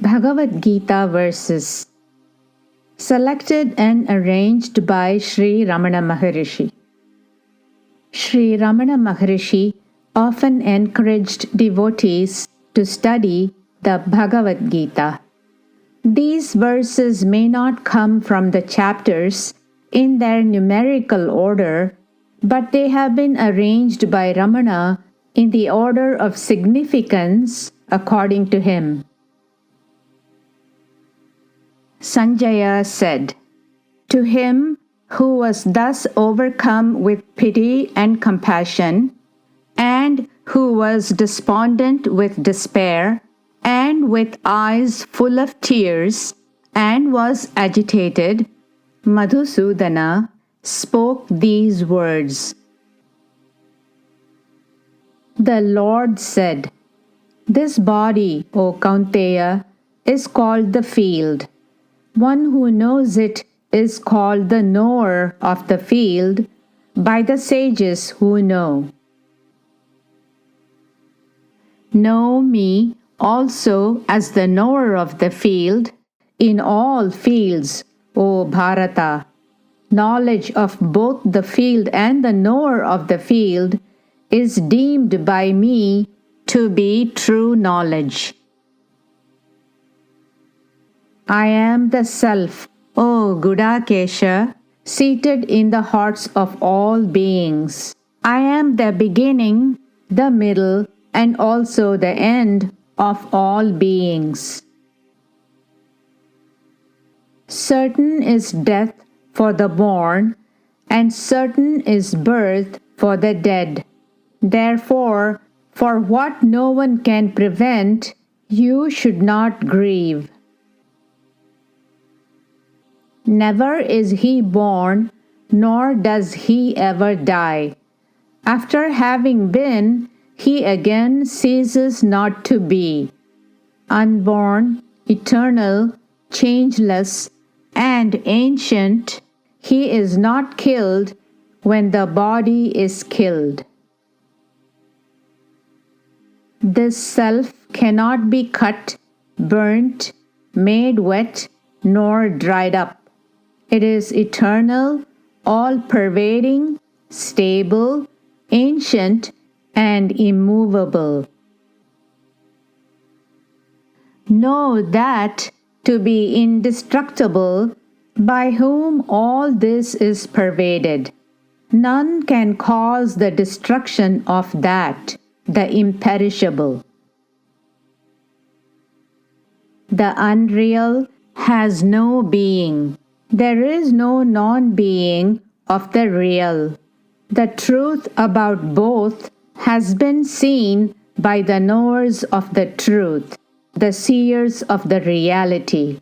Bhagavad Gita verses selected and arranged by Sri Ramana Maharshi. Sri Ramana Maharshi often encouraged devotees to study the Bhagavad Gita. These verses may not come from the chapters in their numerical order, but they have been arranged by Ramana in the order of significance according to him. Sanjaya said, "To him who was thus overcome with pity and compassion, and who was despondent with despair, and with eyes full of tears, and was agitated, Madhusudana spoke these words. The Lord said, 'This body, O Kaunteya, is called the field. One who knows it is called the knower of the field by the sages who know. Know me also as the knower of the field in all fields, O Bharata. Knowledge of both the field and the knower of the field is deemed by me to be true knowledge. I am the Self, O Gudakesha, seated in the hearts of all beings. I am the beginning, the middle, and also the end of all beings. Certain is death for the born, and certain is birth for the dead. Therefore, for what no one can prevent, you should not grieve. Never is he born, nor does he ever die. After having been, he again ceases not to be. Unborn, eternal, changeless, and ancient, he is not killed when the body is killed. This self cannot be cut, burnt, made wet, nor dried up. It is eternal, all-pervading, stable, ancient, and immovable. Know that to be indestructible, by whom all this is pervaded. None can cause the destruction of that, the imperishable. The unreal has no being. There is no non-being of the real. The truth about both has been seen by the knowers of the truth, the seers of the reality.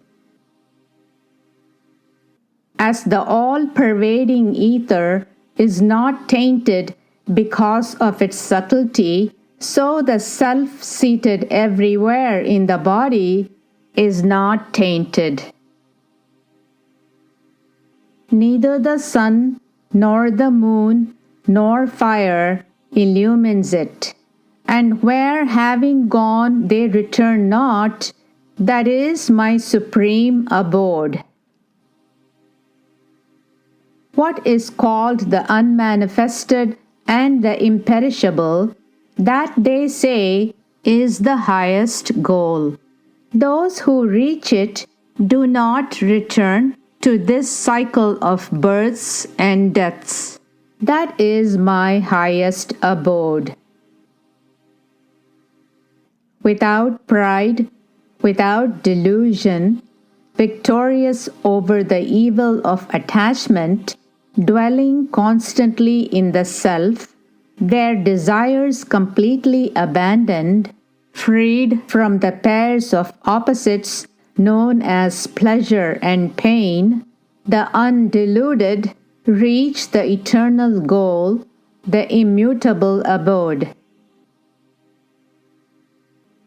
As the all-pervading ether is not tainted because of its subtlety, so the self seated everywhere in the body is not tainted. Neither the sun, nor the moon, nor fire illumines it, and where having gone they return not, that is my supreme abode. What is called the unmanifested and the imperishable, that they say is the highest goal. Those who reach it do not return to this cycle of births and deaths. That is my highest abode. Without pride, without delusion, victorious over the evil of attachment, dwelling constantly in the self, their desires completely abandoned, freed from the pairs of opposites known as pleasure and pain, the undeluded reach the eternal goal, the immutable abode.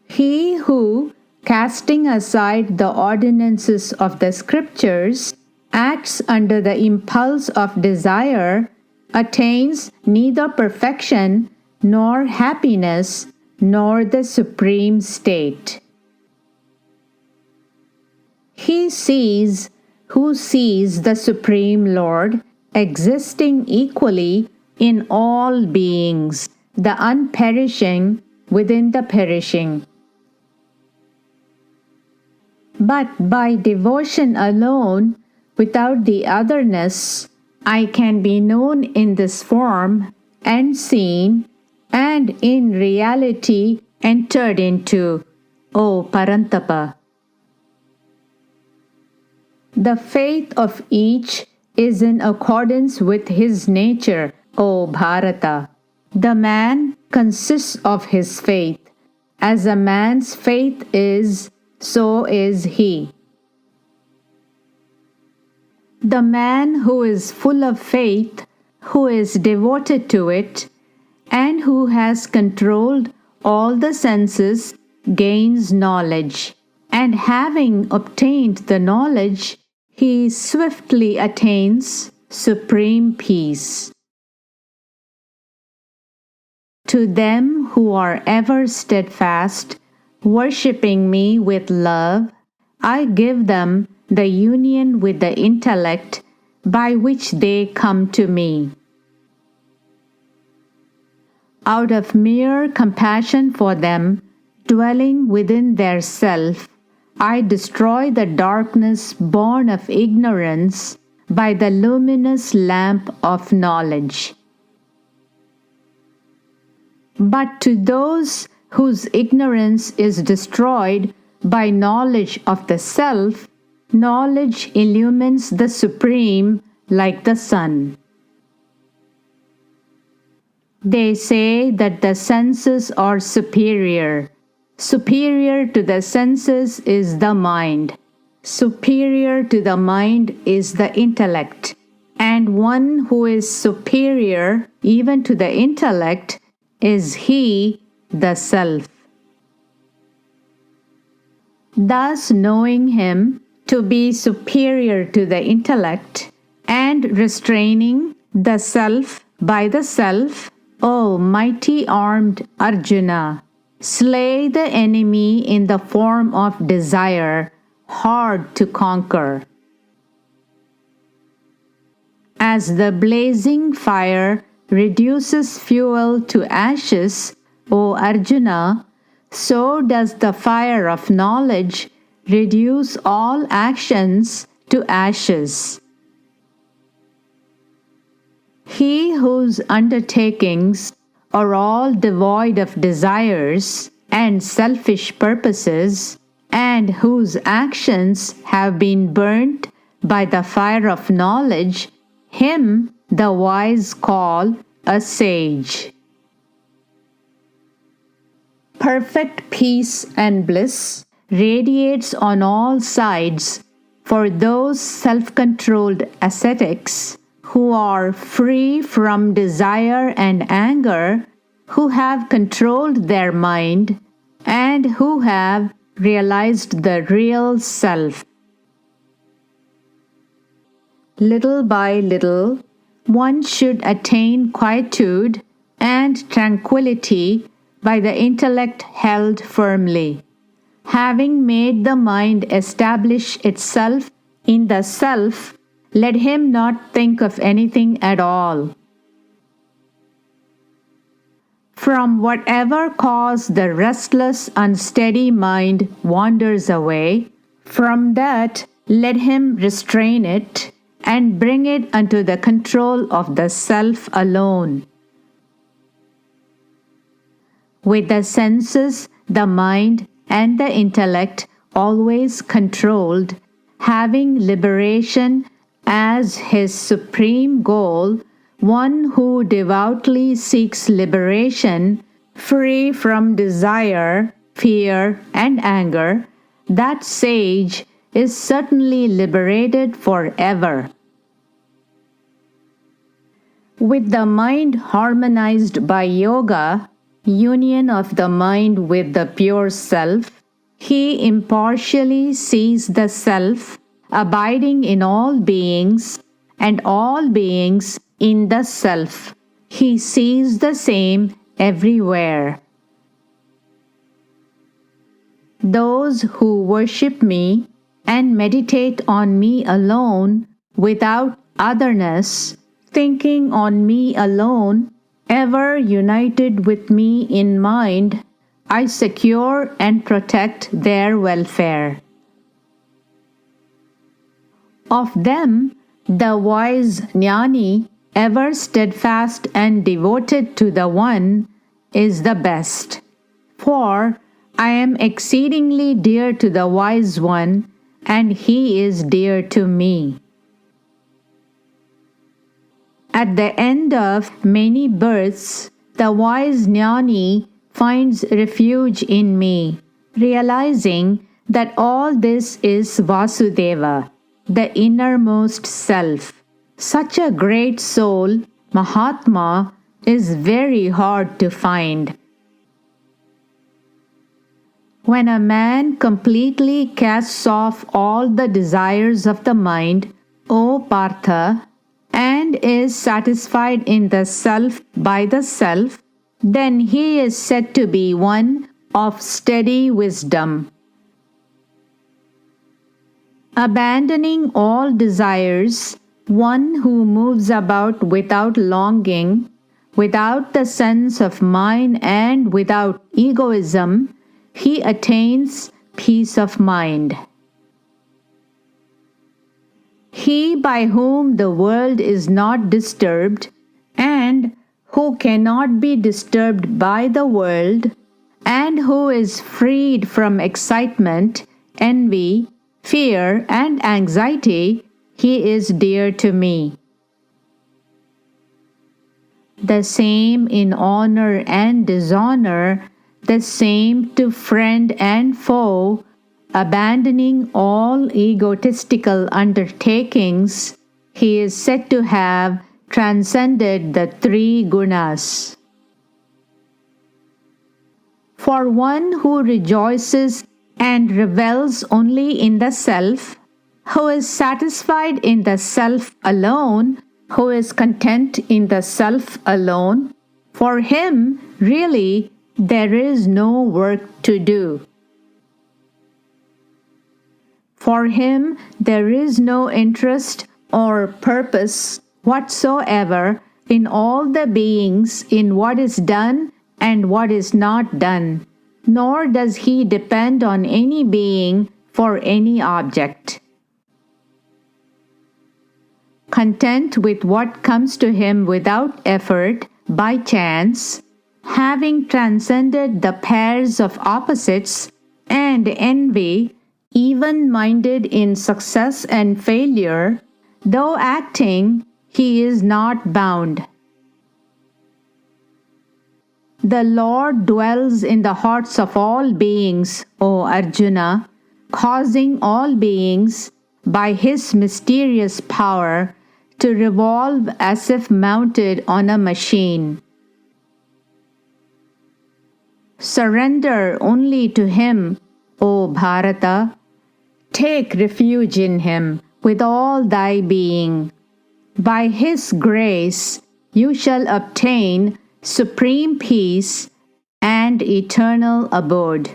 He who, casting aside the ordinances of the scriptures, acts under the impulse of desire, attains neither perfection nor happiness nor the supreme state. who sees the Supreme Lord existing equally in all beings, the unperishing within the perishing. But by devotion alone, without the otherness, I can be known in this form and seen, and in reality entered into, O Parantapa. The faith of each is in accordance with his nature, O Bharata. The man consists of his faith. As a man's faith is, so is he. The man who is full of faith, who is devoted to it, and who has controlled all the senses, gains knowledge. And having obtained the knowledge, he swiftly attains supreme peace. To them who are ever steadfast, worshipping me with love, I give them the union with the intellect by which they come to me. Out of mere compassion for them, dwelling within their self, I destroy the darkness born of ignorance by the luminous lamp of knowledge. But to those whose ignorance is destroyed by knowledge of the self, knowledge illumines the Supreme like the sun. They say that the senses are superior. Superior to the senses is the mind. Superior to the mind is the intellect. And one who is superior even to the intellect is he, the self. Thus, knowing him to be superior to the intellect and restraining the self by the self, O mighty armed Arjuna, slay the enemy in the form of desire, hard to conquer. As the blazing fire reduces fuel to ashes, O Arjuna, so does the fire of knowledge reduce all actions to ashes. He whose undertakings are all devoid of desires and selfish purposes, and whose actions have been burnt by the fire of knowledge, him the wise call a sage. Perfect peace and bliss radiates on all sides for those self-controlled ascetics who are free from desire and anger, who have controlled their mind, and who have realized the real self. Little by little, one should attain quietude and tranquility by the intellect held firmly. Having made the mind establish itself in the self, let him not think of anything at all. From whatever cause the restless, unsteady mind wanders away, from that let him restrain it and bring it unto the control of the self alone. With the senses, the mind, and the intellect always controlled, having liberation as his supreme goal, one who devoutly seeks liberation, free from desire, fear, and anger, that sage is certainly liberated forever. With the mind harmonized by yoga, union of the mind with the pure self, he impartially sees the self abiding in all beings and all beings in the self. He sees the same everywhere. Those who worship me and meditate on me alone without otherness, thinking on me alone, ever united with me in mind, I secure and protect their welfare. Of them, the wise jnani, ever steadfast and devoted to the One, is the best. For I am exceedingly dear to the Wise One, and He is dear to me. At the end of many births, the wise jnani finds refuge in me, realizing that all this is Vasudeva, the innermost self. Such a great soul, Mahatma, is very hard to find. When a man completely casts off all the desires of the mind, O Partha, and is satisfied in the self by the self, then he is said to be one of steady wisdom. Abandoning all desires, one who moves about without longing, without the sense of mine and without egoism, he attains peace of mind. He by whom the world is not disturbed, and who cannot be disturbed by the world, and who is freed from excitement, envy, fear, and anxiety, he is dear to me. The same in honor and dishonor, the same to friend and foe, abandoning all egotistical undertakings, he is said to have transcended the three gunas. For one who rejoices and revels only in the self, who is satisfied in the self alone, who is content in the self alone, for him really there is no work to do. For him there is no interest or purpose whatsoever in all the beings, in what is done and what is not done, nor does he depend on any being for any object. Content with what comes to him without effort, by chance, having transcended the pairs of opposites and envy, even-minded in success and failure, though acting, he is not bound. The Lord dwells in the hearts of all beings, O Arjuna, causing all beings, by His mysterious power, to revolve as if mounted on a machine. Surrender only to Him, O Bharata. Take refuge in Him with all thy being. By His grace you shall obtain supreme peace and eternal abode.